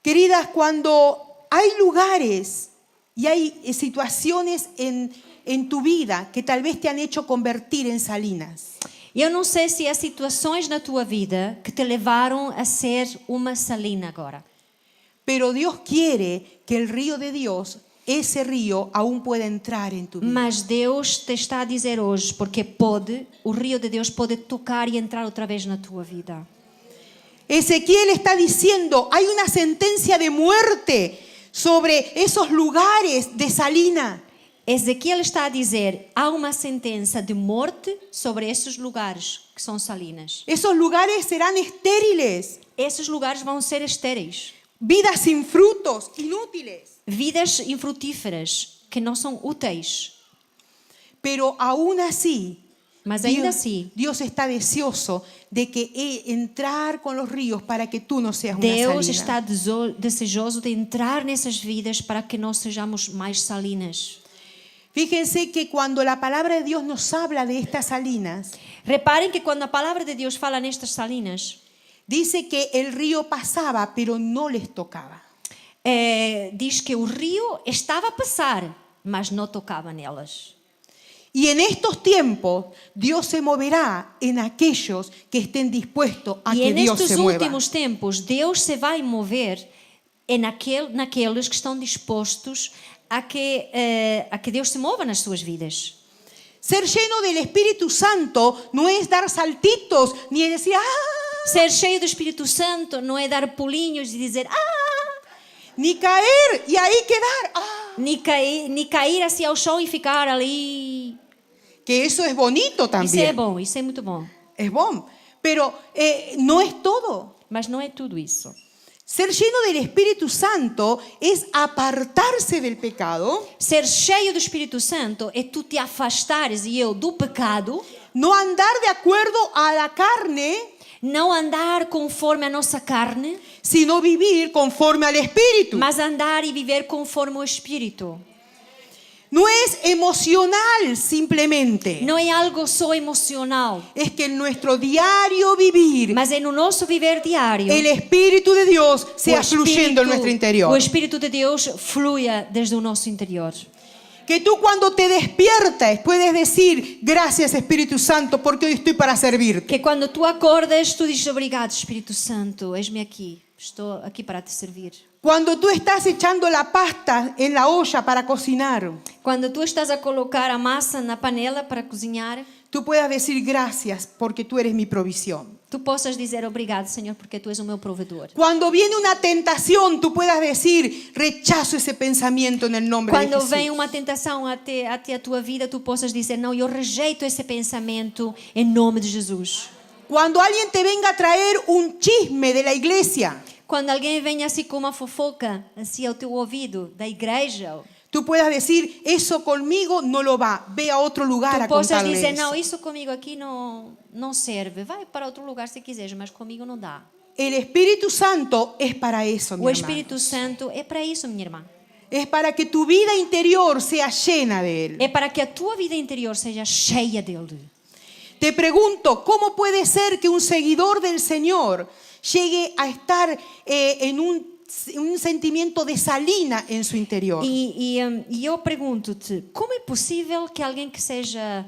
Queridas, cuando hay lugares y hay situaciones en tu vida que tal vez te han hecho convertir en salinas. E eu não sei se há situações na tua vida que te levaram a ser uma salina agora. Pero Dios quiere que el río de Dios, ese río, aún pueda entrar en tu vida. Mas Deus te está a dizer hoje, porque pode, o rio de Deus pode tocar e entrar outra vez na tua vida. Ezequiel está diciendo, hay una sentencia de muerte sobre esos lugares de salina. Ezequiel está a dizer, há uma sentença de morte sobre esses lugares que são salinas. Esos lugares serán estériles, Esses lugares vão ser estéreis. vidas sin frutos, inútiles. Vidas infrutíferas que não são úteis. Pero aún así, Mas ainda assim, Dios está deseoso de que entrar con los ríos para que tú no seas una Deus salina. está desejoso de entrar nessas vidas para que nós sejamos mais salinas. Fíjense que cuando la palabra de Dios nos habla de estas salinas, Reparem que quando a palavra de Deus fala nestas salinas, dice que el río pasaba, pero no les tocaba. diz que o rio estava a passar, mas não tocava nelas. Y en estos tiempos, Dios se moverá en aquellos que estén dispuestos a E que Dios nestes se mueva. últimos tempos, Deus se vai mover naqueles que estão dispostos a que Deus se mova nas suas vidas. Ser lleno del Espíritu Santo no es dar saltitos ni es decir, ¡ah! Ser cheio do Espírito Santo não é dar pulinhos e dizer Ni caer y ahí quedar. ¡Ah! nem cair assim ao chão e ficar ali. Que eso es bonito Isso é también. bom, isso é muito bom. Es bom. Pero no es todo. Mas não é tudo isso. Ser lleno del Espíritu Santo es apartarse del pecado, Ser cheio do Espírito Santo é tu te afastares e eu do pecado, no andar de acuerdo a la carne, não andar conforme a nossa carne, sino vivir conforme al Espíritu. mas andar e viver conforme o Espírito. No es emocional simplemente. Não é algo só emocional, Es que en nuestro diario vivir, mas é no nosso viver diário. el Espíritu de Dios sea fluyendo en nuestro o interior. Espírito de Deus flua desde o nosso interior. Que tú cuando te despiertas puedes decir, gracias Espíritu Santo, porque hoy estoy para servirte. Que quando tu acordas, tu dizes obrigado, Espírito Santo, eis-me aqui, estou aqui para te servir. Cuando tú estás echando la pasta en la olla para cocinar, Quando tu estás a colocar a massa na panela para cozinhar, tú puedas decir gracias porque tú eres mi provisión. tu possas dizer obrigado, Senhor, porque tu és o meu provedor. Cuando viene una tentación, tú puedas decir rechazo ese pensamiento en el nombre de Quando Jesús. vem uma tentação até a tua vida, tu possas dizer não, eu rejeito esse pensamento em nome de Jesus. Cuando alguien te venga a traer un chisme de la iglesia, Quando alguém vem assim com uma fofoca assim ao teu ouvido da igreja, tú puedas decir eso conmigo no lo va, ve a otro lugar tu a possas contarle dizer eso. não, isso comigo aqui não serve. Vai para outro lugar se quiseres, mas comigo não dá. El Espíritu Santo es para eso, mi O hermano. Espírito Santo é para isso, minha irmã. Es para que tu vida interior sea llena de Él. É para que a tua vida interior seja cheia dele. Te pregunto, ¿cómo puede ser que un seguidor del Señor llegue a estar en un sentimiento de salina en su interior? E eu pergunto-te, como é possível que alguém que seja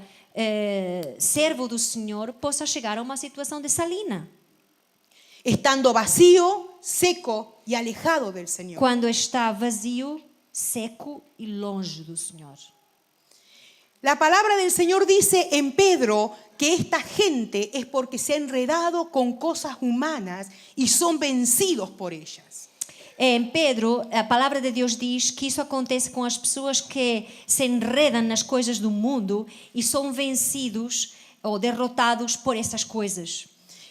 servo do Senhor possa chegar a uma situação de salina? Estando vacío, seco y alejado del Señor. Quando está vazio, seco e longe do Senhor. La palabra del Señor dice en Pedro que esta gente es porque se ha enredado con cosas humanas y son vencidos por ellas. Em Pedro, a palavra de Deus diz que isso acontece com as pessoas que se enredam nas coisas do mundo e são vencidos ou derrotados por essas coisas.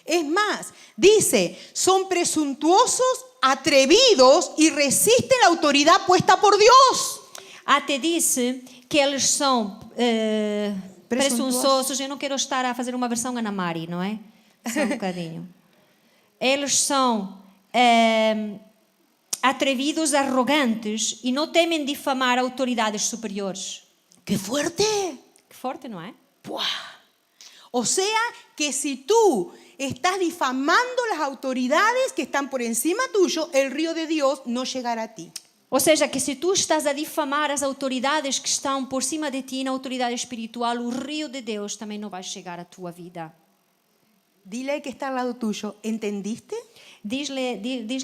Es más, dice, son presuntuosos, atrevidos y resisten la autoridad puesta por Dios. Até disse que eles são presunçosos. Eu não quero estar a fazer uma versão Ana Mari, não é? Só um bocadinho. Eles são atrevidos, arrogantes e não temem difamar autoridades superiores. ¡Qué fuerte! Que forte, não é? ¡Puah! O sea que si tú estás difamando las autoridades que están por encima tuyo, el río de Dios no llegará a ti. Ou seja, que se tu estás a difamar as autoridades que estão por cima de ti na autoridade espiritual, o rio de Deus também não vai chegar à tua vida. Dile al que está al lado tuyo, ¿entendiste? Diz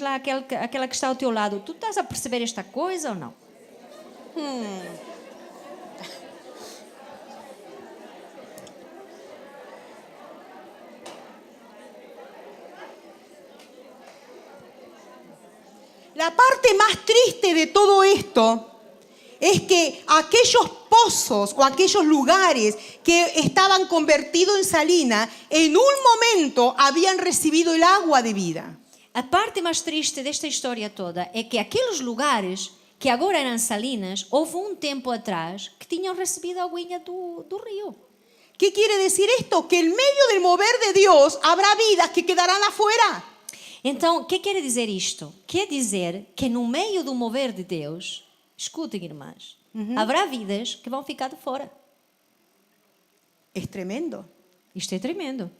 lá aquela que está ao teu lado, tu estás a perceber esta coisa ou não? La parte más triste de todo esto es que aquellos pozos o aquellos lugares que estaban convertidos en salina, en un momento habían recibido el agua de vida. A parte mais triste desta história toda é que aqueles lugares que agora eram salinas, houve um tempo atrás que tinham recebido a aguinha do rio. ¿Qué quiere decir esto? Que en medio del mover de Dios habrá vidas que quedarán afuera. Então, o que quer dizer isto? Quer dizer que no meio do mover de Deus, escutem, irmãs, haverá vidas que vão ficar de fora. Es tremendo. Isto é tremendo.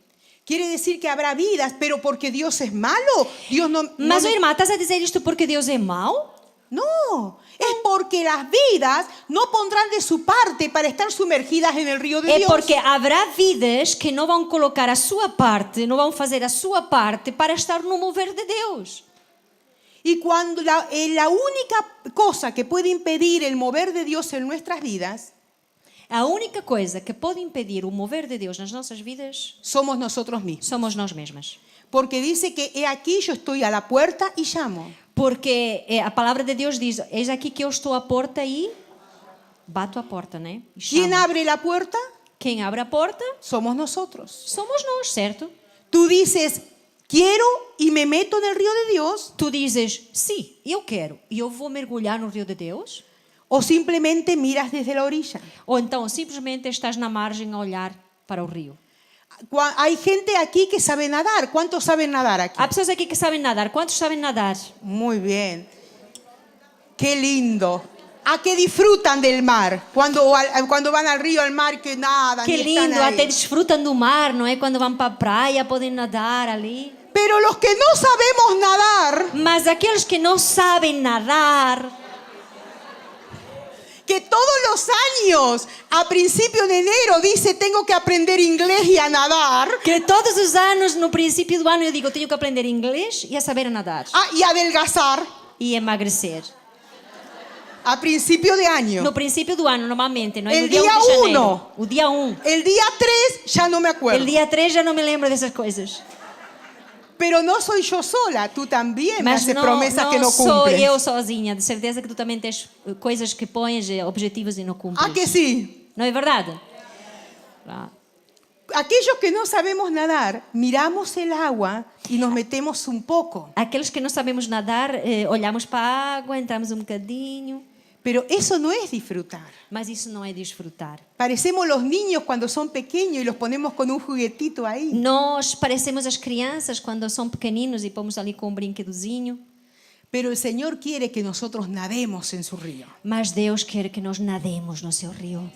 Quiere decir que habrá vidas, pero porque Dios es malo, Dios no... Mas, irmã, estás a dizer isto porque Deus é mau? No, es porque las vidas no pondrán de su parte para estar sumergidas en el río de É Dios. porque haverá vidas que não vão colocar a sua parte, não vão fazer a sua parte para estar no mover de Deus. Y cuando la única cosa que puede impedir el mover de Dios en nuestras vidas A única coisa que pode impedir o mover de Deus nas nossas vidas somos nosotros mismos. somos nós mesmas. Porque dice que he aquí yo estoy a la puerta y llamo. Porque a palavra de Deus diz, eis aqui que eu estou à porta e bato a porta, né? E ¿Quién chamo. abre la puerta? Quem abre a porta Somos nosotros. somos nós, certo? Tú dices, quiero y me meto en el río de Dios. Tu dizes, sim, eu quero, e eu vou mergulhar no rio de Deus? O simplemente miras desde la orilla. Ou então simplesmente estás na margem a olhar para o rio? Hay gente aquí que sabe nadar. ¿Cuántos saben nadar aquí? Há pessoas aqui que sabem nadar. Quantos sabem nadar? Muy bien. Qué lindo. ¿A que disfrutan del mar? Cuando van al río, al mar, que nadan. Que y están lindo, ahí. até desfrutam do mar, não é? Quando vão para a praia podem nadar ali. Pero los que no sabemos nadar, Mas aqueles que não sabem nadar, que todos los años, a principio de enero, dice, tengo que aprender inglés y a nadar. que todos os anos, no princípio do ano, eu digo, tenho que aprender inglês e a saber nadar. Y adelgazar. E emagrecer. A principio de año. No princípio do ano, normalmente, não é? El No dia 1 día de janeiro. 1. O dia 1. El día 3 ya no me acuerdo. El dia 3 já não me lembro dessas coisas. Pero no soy yo sola, tú también me Mas haces não, promesas que não no sou cumples. eu sozinha. De certeza que tu também tens coisas que pões, objetivos e não cumpres. ¿A que sí? Não é verdade? Ah. Aquellos que no sabemos nadar, miramos el agua y nos metemos un poco. Aqueles que não sabemos nadar, olhamos para a água, entramos um bocadinho. Pero eso no es disfrutar. Mas isso não é desfrutar. Parecemos los niños cuando son pequeños y los ponemos con un juguetito ahí. Nós parecemos as crianças quando são pequeninos e pomos ali com um brinquedozinho. Pero el Señor quiere que nosotros nademos en su río. Mas Deus quer que nós nademos no seu rio.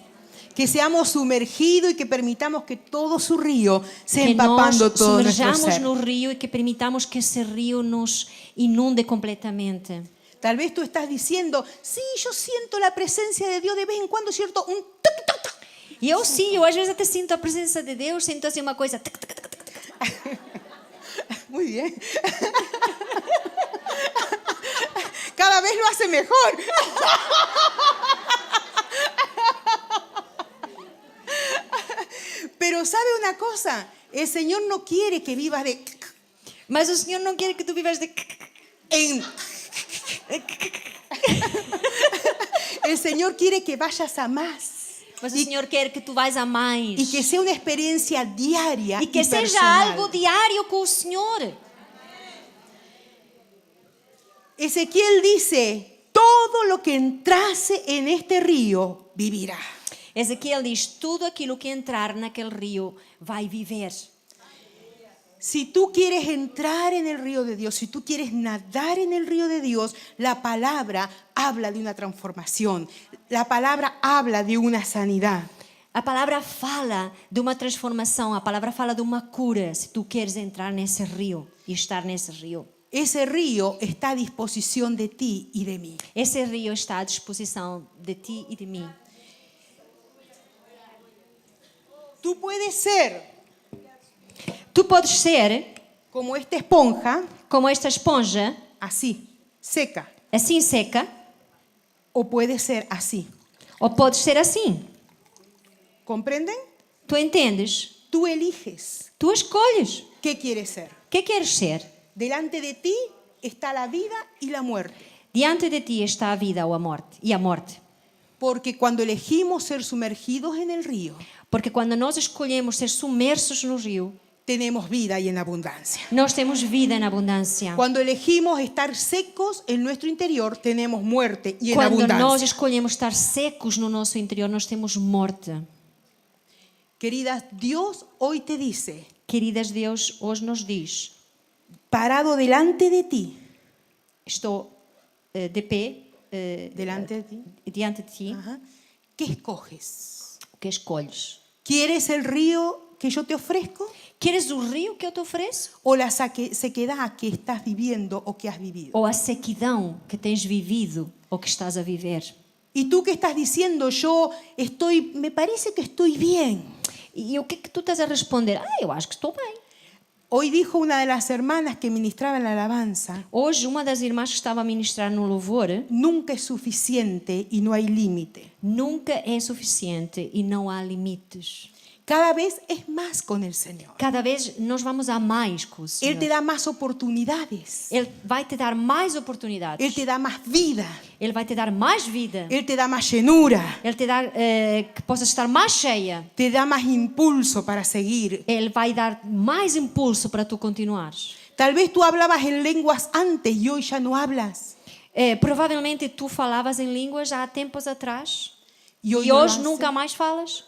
Que seamos sumergidos y que permitamos que todo su río se Que nós empapando todo nuestro sumerjamos ser. no rio e que permitamos que esse rio nos inunde completamente. Tal vez tú estás diciendo, sí, yo siento la presencia de Dios de vez en cuando, ¿cierto? Un tuc, tuc, tuc. E eu sim, eu às vezes até sinto a presença de Deus, sinto assim uma coisa. Muy bien. Cada vez lo hace mejor. Pero ¿sabe una cosa? El Señor no quiere que vivas de... Mas o Senhor não quer que tu vivas de... en- El Señor quiere que vayas a más. Mas o Senhor quer que tu vais a mais. Y que sea una experiencia diaria E que y seja personal. algo diário com o Senhor. Ezequiel dice, todo lo que entrase en este río vivirá. Ezequiel diz, tudo aquilo que entrar naquele rio vai viver. Si tú quieres entrar en el río de Dios, si tú quieres nadar en el río de Dios, la palabra habla de una transformación. La palabra habla de una sanidad. A palavra fala de uma transformação, a palavra fala de uma cura, se tu queres entrar nesse rio e estar nesse rio. Ese río está a disposición de ti y de mí. Esse rio está à disposição de ti e de mim. Tú puedes ser Tu podes ser como esta esponja, como esta esponja, así, seca, assim seca, o puedes ser así. ou podes ser assim. ¿Comprenden? Tu entendes? Tú eliges Tu escolhes. qué quieres ser. O que queres ser? Delante de ti está la vida y la muerte. Diante de ti está a vida ou a morte e a morte. Porque cuando elegimos ser sumergidos en el río, Porque quando nós escolhemos ser submersos no rio, tenemos vida y en abundancia. nós temos vida em abundância. Cuando elegimos estar secos en nuestro interior, tenemos muerte y en Quando nós abundancia. escolhemos estar secos no nosso interior, nós temos morte. Queridas, Dios hoy te dice, Queridas, Deus hoje nos diz: parado delante de ti, estou de pé delante de ti, diante de ti. ajá, ¿qué escoges? O que escolhes? ¿Quieres el río que yo te ofrezco Queres o rio que eu te ofereço? o la sequedad que estás viviendo o que has vivido? Ou a sequidão que tens vivido ou que estás a viver? Y tú que estás diciendo, me parece que estoy bien. E o que é que tu estás a responder? Eu acho que estou bem. Hoy dijo una de las hermanas que ministraba en la alabanza, Hoje, uma das irmãs que estava a ministrar no louvor, nunca es suficiente y no hay límite. nunca é suficiente e não há limites. Cada vez es más con el Señor. Cada vez nós vamos a mais com o Senhor. Él te da más oportunidades. Ele vai te dar mais oportunidades. Él te da más vida. Ele vai te dar mais vida. Él te da más llenura. Ele te dá que possas estar mais cheia. Te da más impulso para seguir. Ele vai dar mais impulso para tu continuares. Tal vez tú hablabas en lenguas antes y hoy ya no hablas. Provavelmente tu falavas em línguas há tempos atrás Y hoy e no lo hoje haces. nunca mais falas.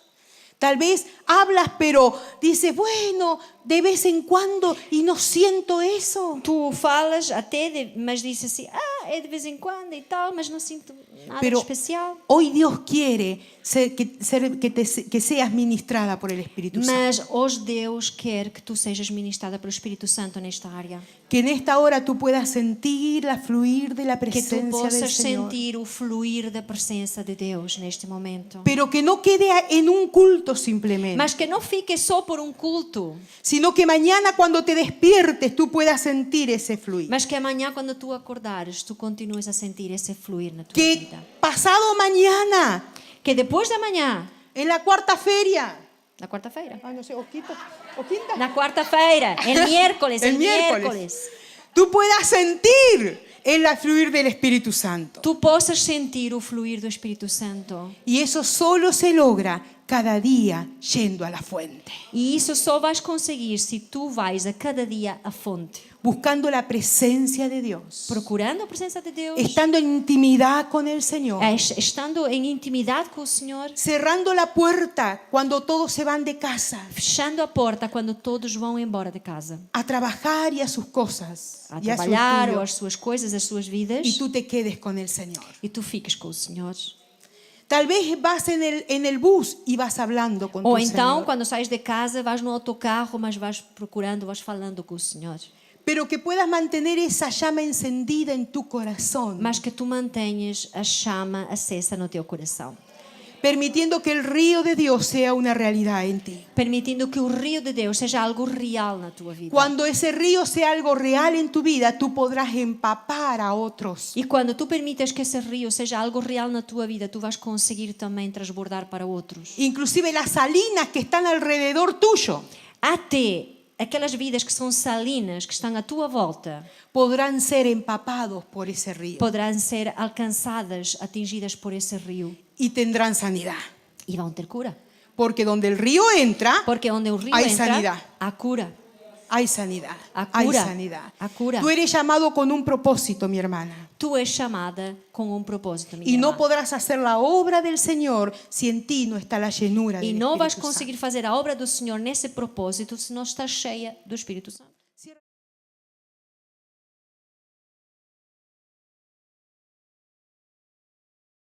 Tal vez hablas, pero dices, bueno, de vez en cuando y no siento eso. Tu falas até, mas dizes assim, é de vez em quando e tal, mas não sinto nada de Pero especial. hoy Dios quiere que seas ministrada por el Espíritu Santo. Mas hoje Deus quer que tu sejas ministrada pelo Espírito Santo nesta área. Que en esta hora tú puedas sentir la fluir de la Que tu presencia del possas Señor. sentir o fluir da presença de Deus neste momento. Pero que no quede en un culto simplemente, Mas que não fique só por um culto, sino que mañana cuando te despiertes tú puedas sentir ese fluir. mas que amanhã quando tu acordares, tu continues a sentir esse fluir na tua Que vida. pasado mañana, Que depois da manhã, en la cuarta feria, na quarta-feira, no sé, o quinta, na quarta-feira, el miércoles, el miércoles, tú puedas sentir el fluir del Espíritu Santo. tu possas sentir o fluir do Espírito Santo. Y eso solo se logra cada día yendo a la fuente, E isso só vais conseguir se tu vais a cada dia à fonte, buscando la presencia de Dios, procurando a presença de Deus, estando en intimidad con el Señor, estando em intimidade com o Senhor, cerrando la puerta cuando todos se van de casa, fechando a porta quando todos vão embora de casa, a trabajar y a sus cosas, a y a su trabalhar ou estudio, as suas coisas, as suas vidas, y tú te quedes con el Señor. e tu fiques com o Senhor. Tal vez vas en el bus y vas hablando con Ou tu então, Señor, quando sais de casa, vais no autocarro, mas vais procurando, vais falando com o Senhor. pero que puedas mantener esa llama encendida en tu corazón, Mas que tu mantenhas a chama acesa no teu coração, permitiendo que el río de Dios sea una realidad en ti. permitindo que o rio de Deus seja algo real na tua vida. Cuando ese río sea algo real en tu vida, tú podrás empapar a otros. E quando tu permites que esse rio seja algo real na tua vida, tu vais conseguir também transbordar para outros. Inclusive las salinas que están alrededor tuyo Até aquelas vidas que são salinas, que estão à tua volta, podrán ser empapados por ese río poderão ser alcançadas, atingidas por esse rio y tendrán sanidad. e vão ter cura. Porque donde el río entra, Porque onde o rio hay entra, sanidad. há cura. hay sanidad. A Hay cura. sanidad. A cura. Tú eres llamado con un propósito, mi hermana. Tu és chamada com um propósito, minha Y no irmã. podrás hacer la obra del Señor si en ti no está la llenura E del não vais Espíritu Santo. conseguir fazer a obra do Senhor nesse propósito se não estás cheia do Espírito Santo.